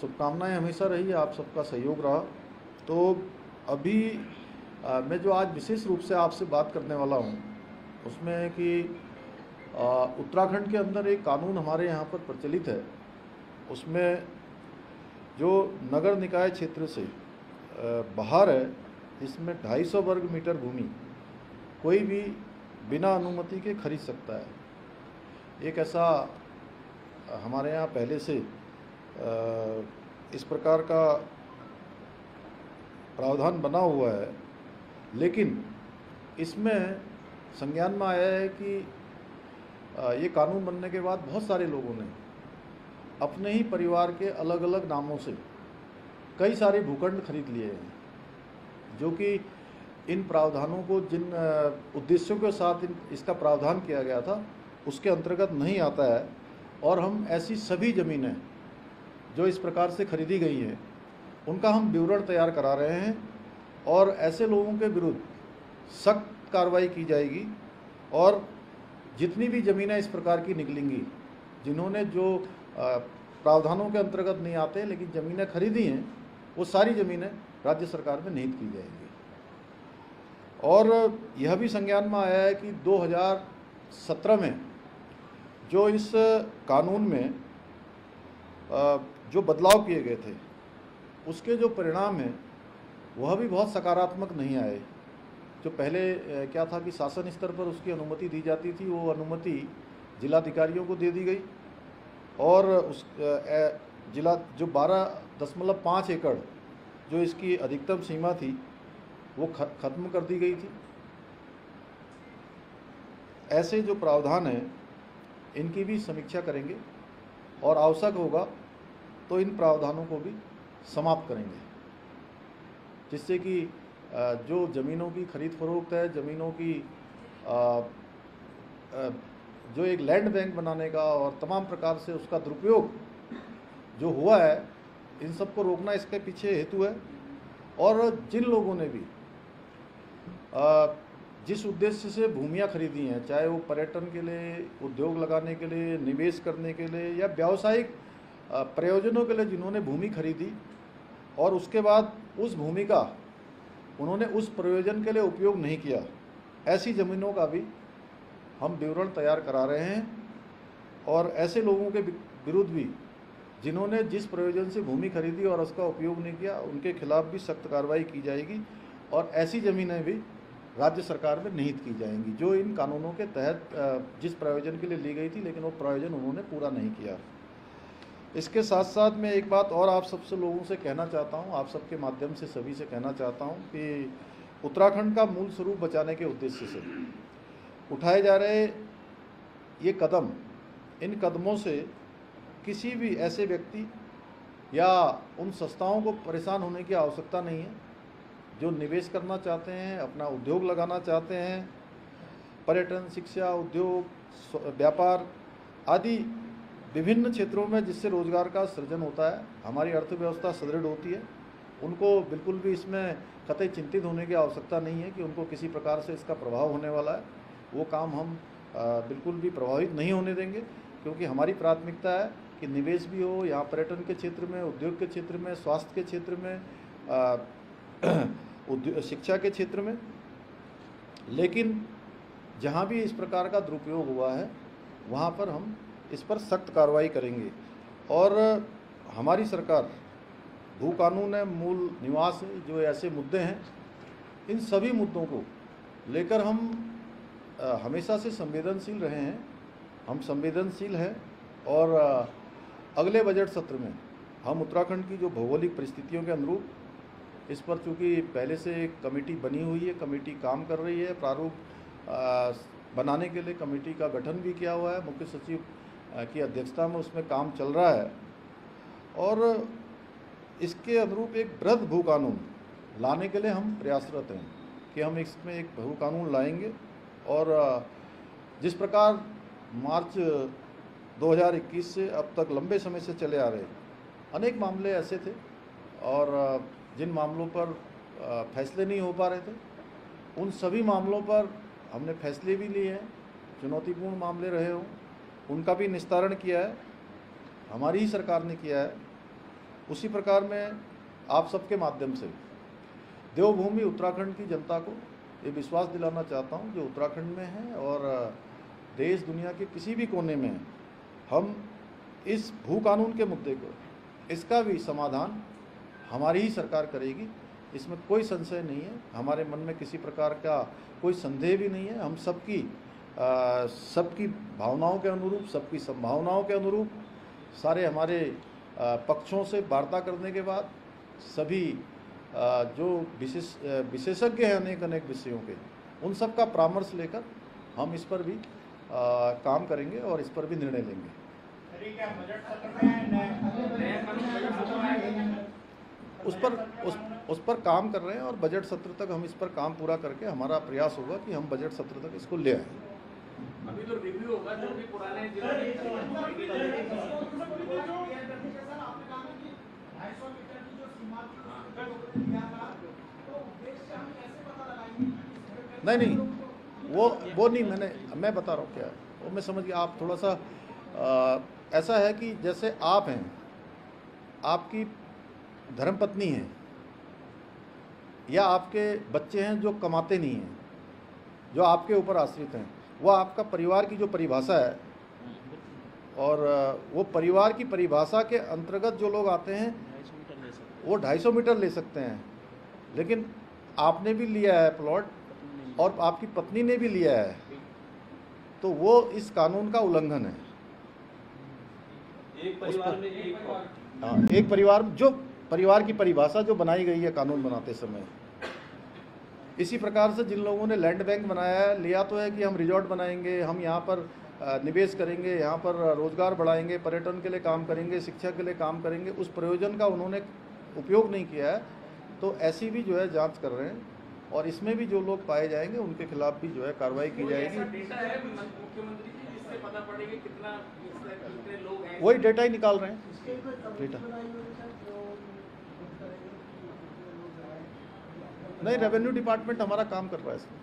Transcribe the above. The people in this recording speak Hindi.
शुभकामनाएं हमेशा रही, आप सबका सहयोग रहा। तो अभी मैं जो आज विशेष रूप से आपसे बात करने वाला हूँ उसमें है कि उत्तराखंड के अंदर एक कानून हमारे यहाँ पर प्रचलित है। उसमें जो नगर निकाय क्षेत्र से बाहर है, इसमें 250 वर्ग मीटर भूमि कोई भी बिना अनुमति के खरीद सकता है। एक ऐसा हमारे यहाँ पहले से इस प्रकार का प्रावधान बना हुआ है, लेकिन इसमें संज्ञान में आया है कि ये कानून बनने के बाद बहुत सारे लोगों ने अपने ही परिवार के अलग अलग नामों से कई सारे भूखंड खरीद लिए हैं, जो कि इन प्रावधानों को जिन उद्देश्यों के साथ इसका प्रावधान किया गया था उसके अंतर्गत नहीं आता है। और हम ऐसी सभी ज़मीनें जो इस प्रकार से खरीदी गई हैं उनका हम विवरण तैयार करा रहे हैं और ऐसे लोगों के विरुद्ध सख्त कार्रवाई की जाएगी। और जितनी भी ज़मीनें इस प्रकार की निकलेंगी, जिन्होंने जो प्रावधानों के अंतर्गत नहीं आते लेकिन ज़मीनें खरीदी हैं, वो सारी ज़मीनें राज्य सरकार में निहित की जाएंगी। और यह भी संज्ञान में आया है कि 2017 में जो इस कानून में जो बदलाव किए गए थे उसके जो परिणाम हैं वह भी बहुत सकारात्मक नहीं आए। जो पहले क्या था कि शासन स्तर पर उसकी अनुमति दी जाती थी, वो अनुमति जिलाधिकारियों को दे दी गई और उस जिला जो 12.5 एकड़ जो इसकी अधिकतम सीमा थी वो ख़त्म कर दी गई थी। ऐसे जो प्रावधान हैं इनकी भी समीक्षा करेंगे और आवश्यक होगा तो इन प्रावधानों को भी समाप्त करेंगे, जिससे कि जो ज़मीनों की खरीद फरोख्त है, ज़मीनों की जो एक लैंड बैंक बनाने का और तमाम प्रकार से उसका दुरुपयोग जो हुआ है, इन सब को रोकना इसके पीछे हेतु है। और जिन लोगों ने भी जिस उद्देश्य से भूमियाँ खरीदी हैं, चाहे वो पर्यटन के लिए, उद्योग लगाने के लिए, निवेश करने के लिए या व्यावसायिक प्रयोजनों के लिए जिन्होंने भूमि खरीदी और उसके बाद उस भूमि का उन्होंने उस प्रयोजन के लिए उपयोग नहीं किया, ऐसी ज़मीनों का भी हम विवरण तैयार करा रहे हैं। और ऐसे लोगों के विरुद्ध भी जिन्होंने जिस प्रयोजन से भूमि खरीदी और उसका उपयोग नहीं किया, उनके खिलाफ भी सख्त कार्रवाई की जाएगी और ऐसी ज़मीनें भी राज्य सरकार में निहित की जाएंगी जो इन कानूनों के तहत जिस प्रयोजन के लिए ली गई थी लेकिन वो प्रयोजन उन्होंने पूरा नहीं किया। इसके साथ साथ मैं एक बात और आप सबसे लोगों से कहना चाहता हूँ, आप सबके माध्यम से सभी से कहना चाहता हूँ कि उत्तराखंड का मूल स्वरूप बचाने के उद्देश्य से उठाए जा रहे ये कदम, इन कदमों से किसी भी ऐसे व्यक्ति या उन संस्थाओं को परेशान होने की आवश्यकता नहीं है जो निवेश करना चाहते हैं, अपना उद्योग लगाना चाहते हैं। पर्यटन, शिक्षा, उद्योग, व्यापार आदि विभिन्न क्षेत्रों में जिससे रोजगार का सृजन होता है, हमारी अर्थव्यवस्था सुदृढ़ होती है, उनको बिल्कुल भी इसमें कतई चिंतित होने की आवश्यकता नहीं है कि उनको किसी प्रकार से इसका प्रभाव होने वाला है। वो काम हम बिल्कुल भी प्रभावित नहीं होने देंगे, क्योंकि हमारी प्राथमिकता है कि निवेश भी हो यहाँ पर्यटन के क्षेत्र में, उद्योग के क्षेत्र में, स्वास्थ्य के क्षेत्र में, शिक्षा के क्षेत्र में। लेकिन जहाँ भी इस प्रकार का दुरुपयोग हुआ है वहाँ पर हम इस पर सख्त कार्रवाई करेंगे। और हमारी सरकार भू कानून है, मूल निवास है, जो ऐसे मुद्दे हैं, इन सभी मुद्दों को लेकर हम हमेशा से संवेदनशील रहे हैं। हम संवेदनशील हैं और अगले बजट सत्र में हम उत्तराखंड की जो भौगोलिक परिस्थितियों के अनुरूप इस पर, चूँकि पहले से एक कमेटी बनी हुई है, कमेटी काम कर रही है, प्रारूप बनाने के लिए कमेटी का गठन भी किया हुआ है, मुख्य सचिव की अध्यक्षता में उसमें काम चल रहा है। और इसके अनुरूप एक बृहद भू कानून लाने के लिए हम प्रयासरत हैं कि हम इसमें एक भू कानून लाएंगे। और जिस प्रकार मार्च 2021 से अब तक लंबे समय से चले आ रहे अनेक मामले ऐसे थे और जिन मामलों पर फैसले नहीं हो पा रहे थे, उन सभी मामलों पर हमने फैसले भी लिए हैं। चुनौतीपूर्ण मामले रहे हों उनका भी निस्तारण किया है, हमारी ही सरकार ने किया है। उसी प्रकार में आप सबके माध्यम से देवभूमि उत्तराखंड की जनता को ये विश्वास दिलाना चाहता हूँ जो उत्तराखंड में है और देश दुनिया के किसी भी कोने में है, हम इस भू कानून के मुद्दे को, इसका भी समाधान हमारी ही सरकार करेगी, इसमें कोई संशय नहीं है। हमारे मन में किसी प्रकार का कोई संदेह भी नहीं है। हम सबकी भावनाओं के अनुरूप, सबकी संभावनाओं के अनुरूप, सारे हमारे पक्षों से वार्ता करने के बाद सभी जो विशेषज्ञ हैं अनेक विषयों के, उन सब का परामर्श लेकर हम इस पर भी काम करेंगे और इस पर भी निर्णय लेंगे। उस पर काम कर रहे हैं और बजट सत्र तक हम इस पर काम पूरा करके हमारा प्रयास होगा कि हम बजट सत्र तक इसको ले आए। अभी तो रिव्यू होगा जो भी पुराने नहीं वो नहीं, मैं बता रहा हूँ क्या है वो, मैं समझ गया। आप थोड़ा सा ऐसा है कि जैसे आप हैं, आपकी धर्मपत्नी है या आपके बच्चे हैं जो कमाते नहीं हैं, जो आपके ऊपर आश्रित हैं, वह आपका परिवार की जो परिभाषा है, और वो परिवार की परिभाषा के अंतर्गत जो लोग आते हैं वो 250 मीटर ले सकते हैं। लेकिन आपने भी लिया है प्लॉट और आपकी पत्नी ने भी लिया है, तो वो इस कानून का उल्लंघन है। एक परिवार में एक परिवार, जो परिवार की परिभाषा जो बनाई गई है कानून बनाते समय, इसी प्रकार से जिन लोगों ने लैंड बैंक बनाया है, लिया तो है कि हम रिजॉर्ट बनाएंगे, हम यहाँ पर निवेश करेंगे, यहाँ पर रोजगार बढ़ाएंगे, पर्यटन के लिए काम करेंगे, शिक्षा के लिए काम करेंगे, उस प्रयोजन का उन्होंने उपयोग नहीं किया है, तो ऐसी भी जो है जांच कर रहे हैं और इसमें भी जो लोग पाए जाएंगे उनके खिलाफ भी जो है कार्रवाई की जाएगी। मुख्यमंत्री जी, इससे पता पड़ेगा कितने लोग हैं, वही डेटा ही निकाल रहे हैं। डेटा नहीं, रेवेन्यू डिपार्टमेंट हमारा काम कर रहा है इसमें।